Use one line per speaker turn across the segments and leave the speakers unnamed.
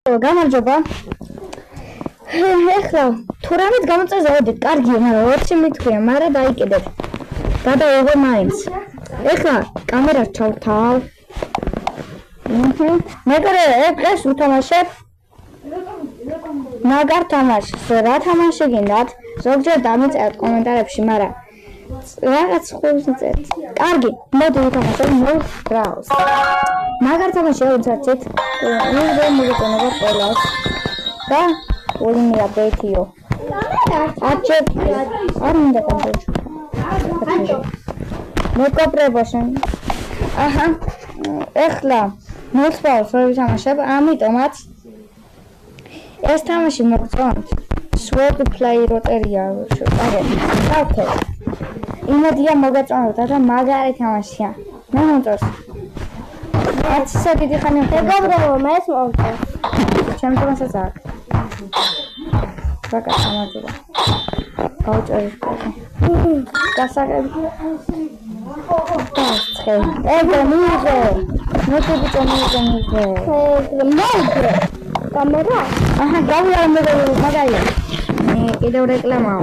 გამარჯობა. ეხლა თუ რამით გამოწესდა ვედით, კარგია, მაგრამ 20 მithქვია, მაგრამ დაიკიდეთ. გადავიღო მაინც. ეხლა კამერას ჩავთავ. მეგრე ეს უთამაშებ. მაგარ თამაშს, რა თამაში გინდათ? ზოგჯერ დამიწერეთ კომენტარებში, მაგრამ რაღაც ხულს წერთ. კარგი, მოდი უთამაშოთ მოგრავს. მაგარ თამაში უცაცეთ. ვიდეო მოგეწონება ყველას. და ოლინი აპდეიტიო. აჩეთ. არ მინდა კონტროლ. მოკოპრებაშენ. აჰა. ეხლა მოხვალ რო ვითამაშებ, ამიტომაც ეს თამაში მოგწონთ. Sword play როტერია. აკეთე. იმედია მოგეწონოთ და მაგარი თამაშია. მე მომწონს. აცისა დიდი ხანი მეგობრებო, მეც მომწონს. ჩემ თამაშსაც აქვს. რა გამარჯობა. გაუჭერი. გასაგები. ეგრე მიიღე. მოგები წამიღე. მოგე. კამერა? აჰა, გავიარე მაგარია. კიდევ რეკლამაა.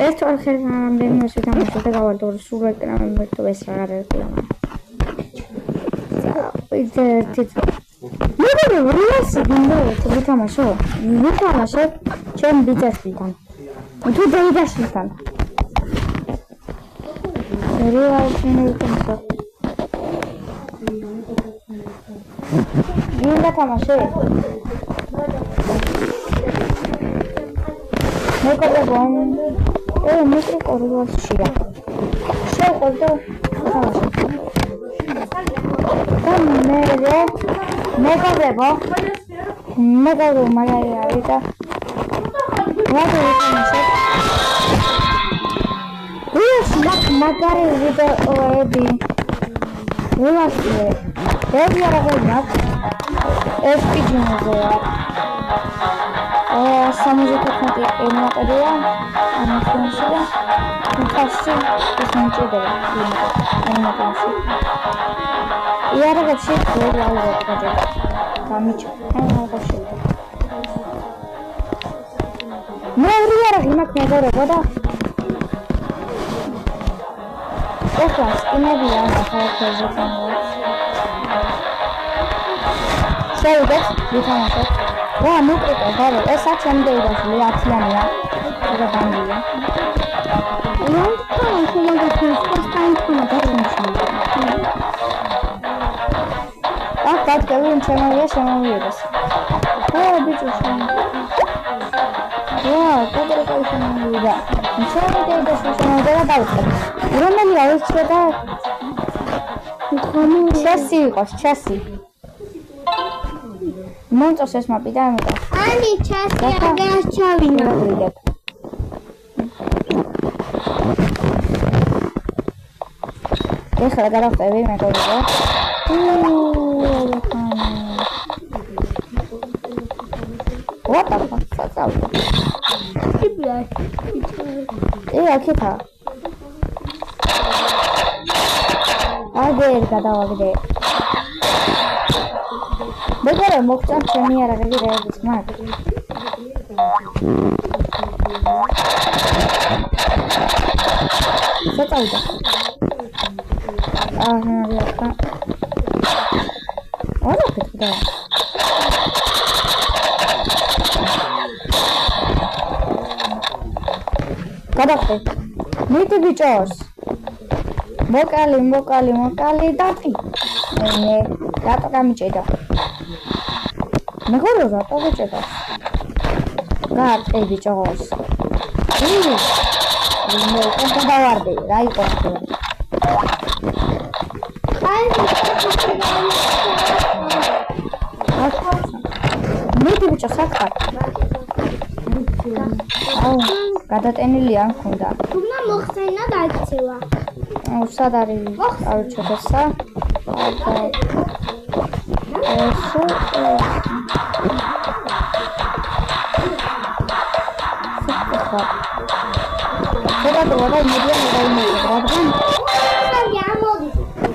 ეს თორ ხელამდე შეთამაშოთ და გავარდო სულ რეკლამა მეთქო ეს რა რეკლამაა. მეგობრებო, რას გინდათ ვითამაშო? ვითამაშებ ჩემ ბიძაშვილთან. თუ დედაშვილთან. რეალურად გინდა თამაში? მეგობრებო, მისი კორიდორშია. შევყოლდო თამაში. და მეგობრებო, მაგარი არის და მაგარი ვიდეოები. ბევრი არაფერი აქვს. ეს პიჯინზეა. 75 ემატებია. ამასთანში და ხასი ეს მომჭირდება. ემატებში. იარაღებში ვერ ავიღებ. გამიჩა. აიღოში. მე იარაღი მაქვს მეგობრებო და ეხლა სკინებია ახალ ფერზე. შევიდეთ, ვითამაშოთ. რა მოკრიტო, ბაბა, ეს 10-იანი დაიდაშლი, 10-იანია. და ბანდია. ლონტონ ხომაგათვის პოსტაინტონა დაიმშია. გაგები ჩემია შემოვიდეს. ბიჭო შემოვიდა. კატრაკაი შემოვიდა. შემოვიდა და დავწყებ. რომელი არის და ჩესი იყოს, ჩესი. მომწონს ეს მაპი და ამიტომ. ანი ჩესი აგას ჩავინა. ეხლა გადავწევი მეგობრებო. What the fuck? What's up? აქეთა. აგერ გადავაგდე. მეგობრებო, მოგწონთ ჩემი არაღები რეალის მაგ. საწავდა. რეალთა. არა ფეთქდა. გადახტე. მიდი ბიჭოს. მოკალი დათი. რატო გამიჭედა? მეგობრებო, რატო გიჭედა? გაარტყე ბიჭოს. მე გადავარდე, რა იყო αυτό? მიდი ბიჭო, საკარ. გადატენილი არ მქონდა. თუმცა მოხსენა დაიქცევა. სად არის? არჩევსა. ესო. გადატროვა იმედია მოდაიმედა, რადგან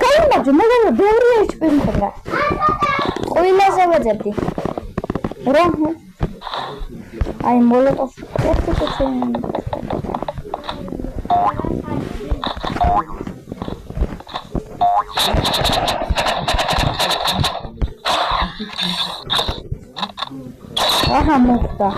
გამარჯობა, მეგობრებო, ბევრი HP მქონდა. ყველაზე ვეძებდი. რომ აი მოლოტოვ აჰა მოხდა.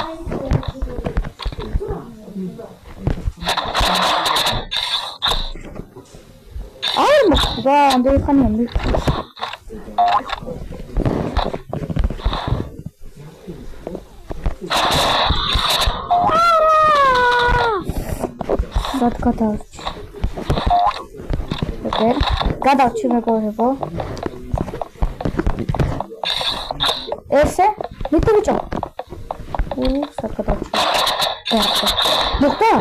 არ მოხდა, ამდენი ხანია მიხდი. გადავჭი. ოკეი, გადავჭი მეგობრებო. ესე, მიტი ბიჭო. საკადავჭი. მოხდა?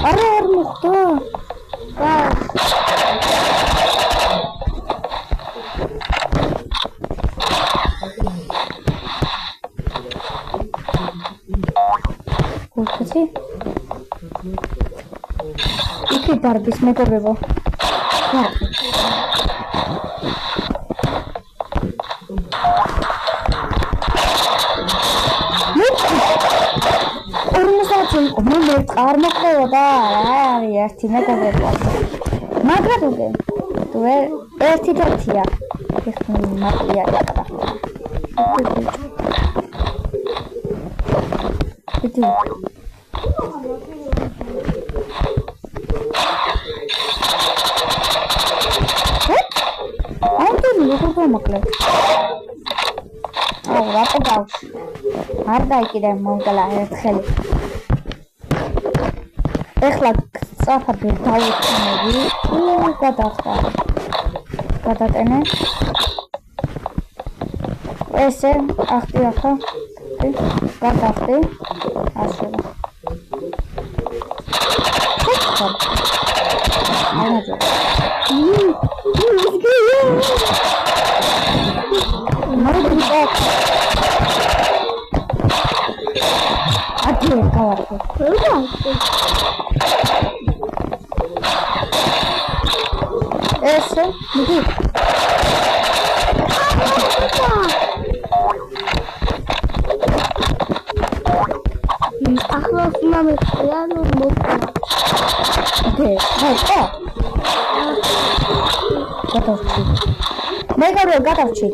არა, არ მოხდა. იქი დარბის მეგობრებო. მე არ მოხდებოდა რა არის ერთი მეგობრებო. მაგრამ თუ ერთი თეთრია. ეხლა მარტია აკა. იტი როგორ მოკლედ? აუ, რატო გავში? არ დაიკიდე მომგლა ერთხელი. ეხლა სწრაფად დავუწმები. გადახდა. გადატენე. ესე, ახტი ახლა. გადახდი. ასელა. Esse, aqui. Achos mamy przyjadą mocno. Okej, hej, o! Gotowci. Mega gotowci.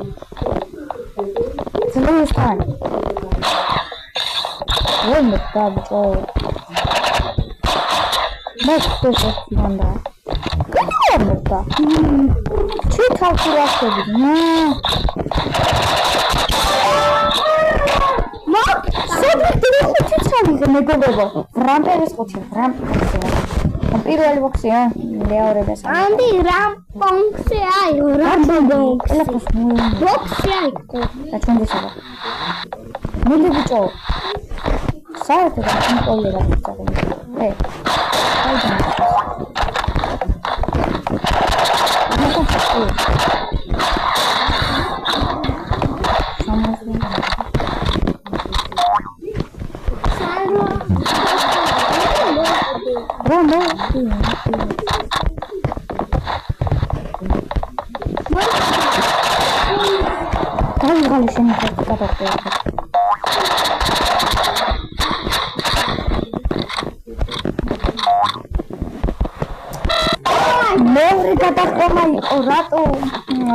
Co to już tak? Ładny prawie, o. Bez tego wygląda. Ładny to. Czytał kurasy. Sobie ty czytali, że mego Ramper jest potrzebny. პირველი ბოქსია მეორე და სამი. ანდი რამ ბოქსი აი რამ ბოქსი. ბოქსი აი. დაჩვენდება. მილი ბიჭო. საერთოდ არ კონტროლერა წაგები. აი. აი და.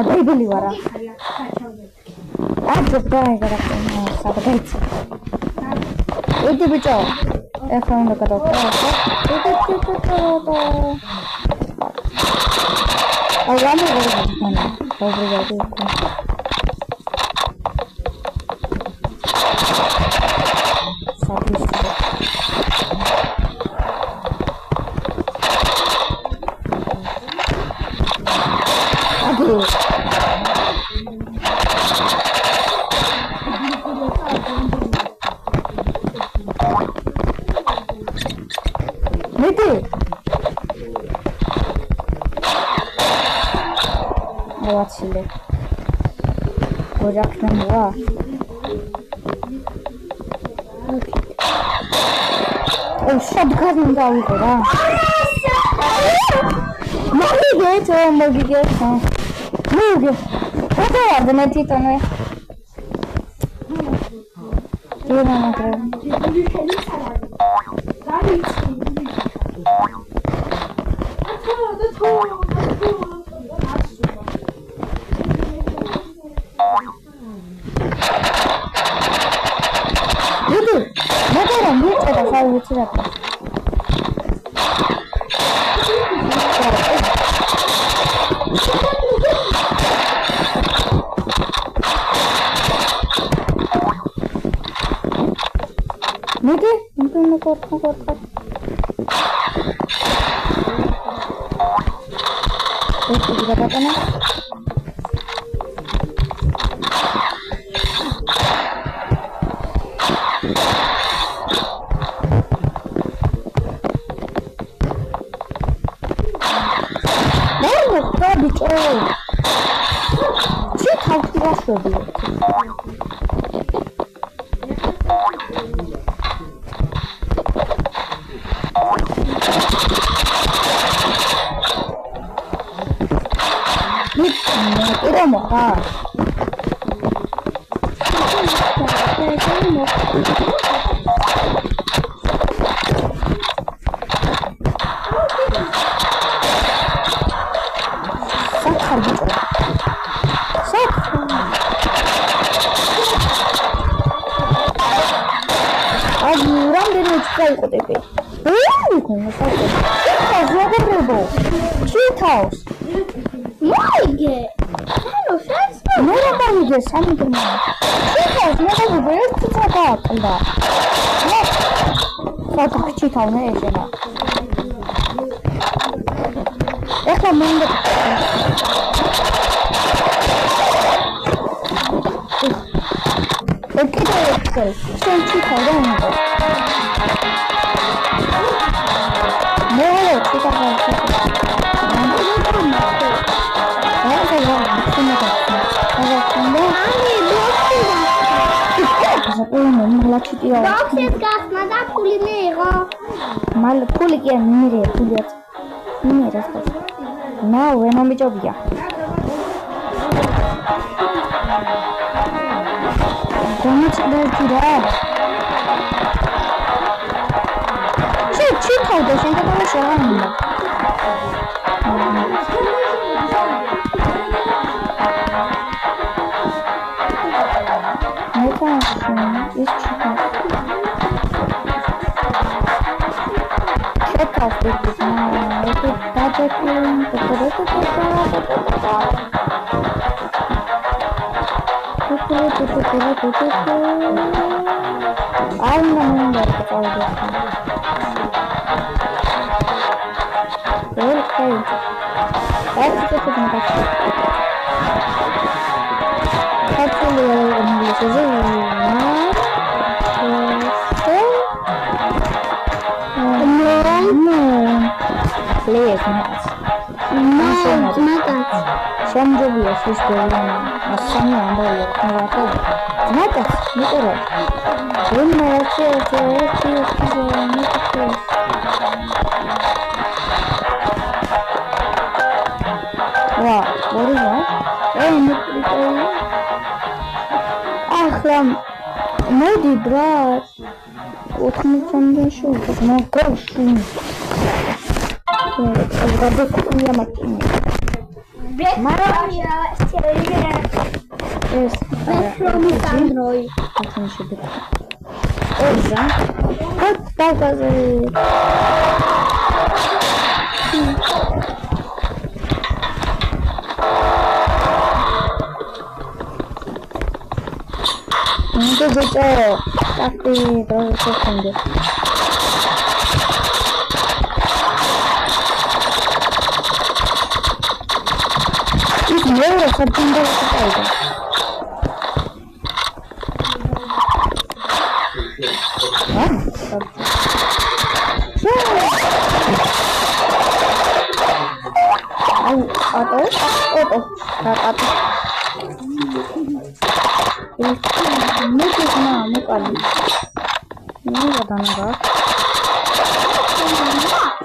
Debili vara. Aaj bhai garate hain sab gaitse. Iti bicho. Ek round karo. Iti to. Agame garo. Obrigado. Sabis. Adi. Niti. Awachile. Project number. შადგარი უნდა ავიღო რა. მოგიგეთ. რა ვარ მე თვითონვე.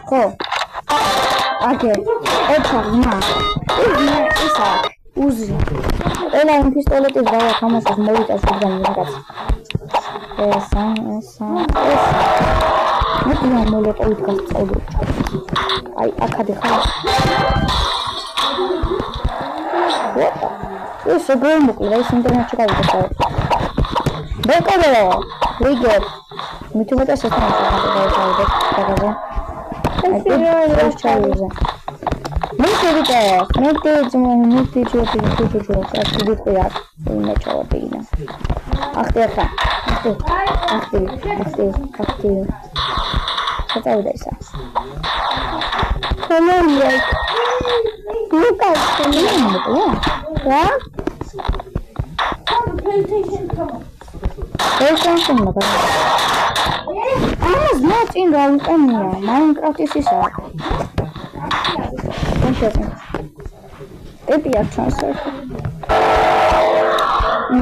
ხო აგე ეცა მა ისა უზი ელა იმ პისტოლეტის რა თამაშობს მოვიტას გიგან რაღაც ესა მე მოლეტოვით გასწავლე აი აქადი ხარ ეს გრომოკლე ის ინტერნეტში გავიდე ბეკორო ვიგერ მითუმეტეს ესთანაც გავიდე დაგაზე ეს ჩაიზე მე შევიდე მე ჯო ასვიდია მე ჩავდინა ახტერხა ახტი ჩავდა ისა ხოლმე ლუკას ხოლმე რა PlayStation მაგა значит გაუყენია Minecraft-ის ისა ტიპია ჩანსი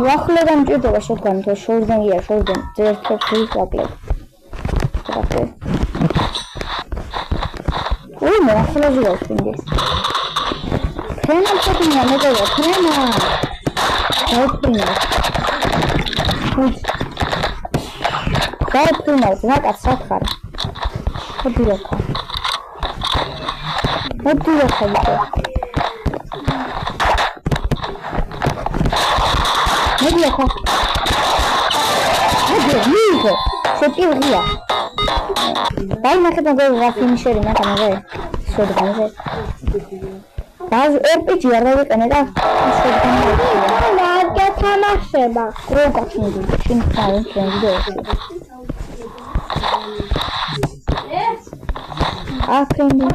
ვახლედან ჭირდება შეგან თუ შორდენია შორდენ ძერფებს ვაკლებ აკეთე ой მე ახლა ზოგადად ფრენა შეგნა მეგობრებო ფრენა გაიფრინა ზაკაც სათხარ ხოდი როქა მედიახა მედიახა შეტივია დაი ნახეთ რა ფინიშერი ნახანაზე შეგდანზე ბაზ RPG არ დავიყენე და შეგდანზე რა თამაშება როგორ შენ ხარ ფრენდო აფრენდი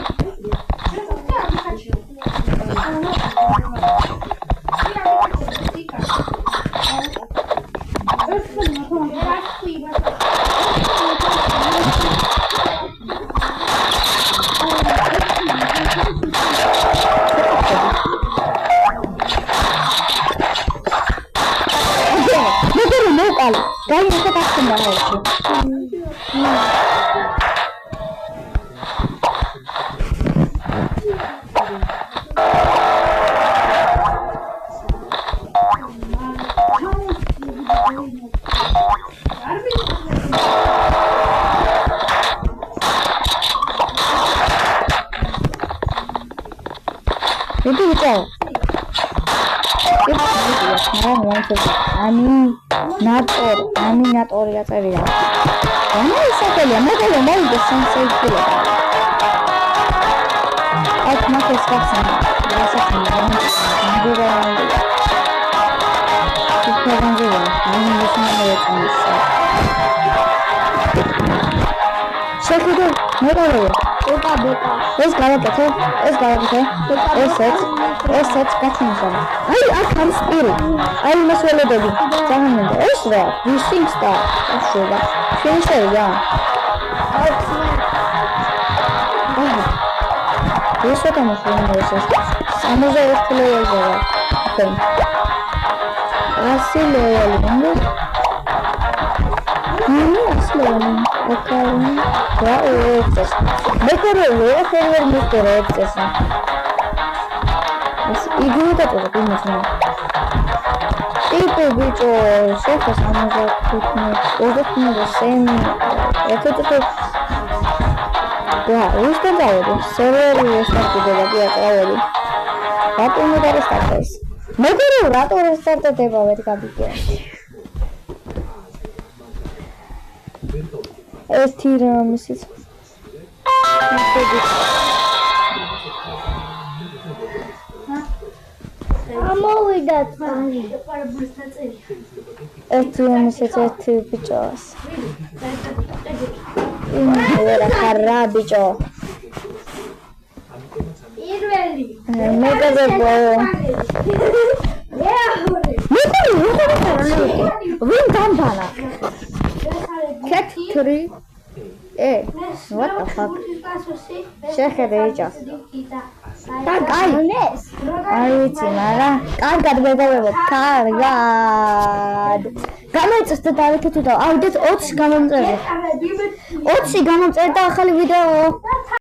Дай мне так нравится. Иди летал. ამინატორი აწერია. ანუ ისეთელია, მოგელა მოიგე სენსეიცილა. აქ მაგას გახსნა. გასახმა. მოგერა. იქნებოდა, ანუ მოსმენეა. შეხედე, მოგელა. ოკა. ეს გავაკეთე. ესეც გაცინდა. აი აქ არის პირი. აი მასველებები. ძალიან ეს რა? ვისინგს და ახშობა. შეიძლება. ეს რა თამაშია ეს? 61 ლეველზე. ხო. 100 ლეველი, ნუ. ოკეი. რა ეს? მეკორე ფერვერ მეკორე ეს. იგივე დაწოვა იმასნა. ტიპი ბიჭო, შეხოს 65 და სემი. ეთეთე. რა, უსტენ დავედი. სერვერი რესტარტდება კი აკრავები. რატომ უნდა რესტარტდეს? მეგორო, რატომ რესტარტდება ვერ გაბიგე? ეს თირამისიც. ამოვიდა თვალი. ეს ბიჭოს. ვერა ხარა ბიჭო. ირველი. მეგობრებო. ვინ დამბანა? Cat3 what the fuck? შეხედე ეჭა. და კაი. აი ვიცი, მაგრამ კარგად მეგობრებო, კარგად. გამოიწეს და დავიქეთ უდავ. ავიდეთ 20 გამომწერდა. 20 გამომწერდა ახალი ვიდეო.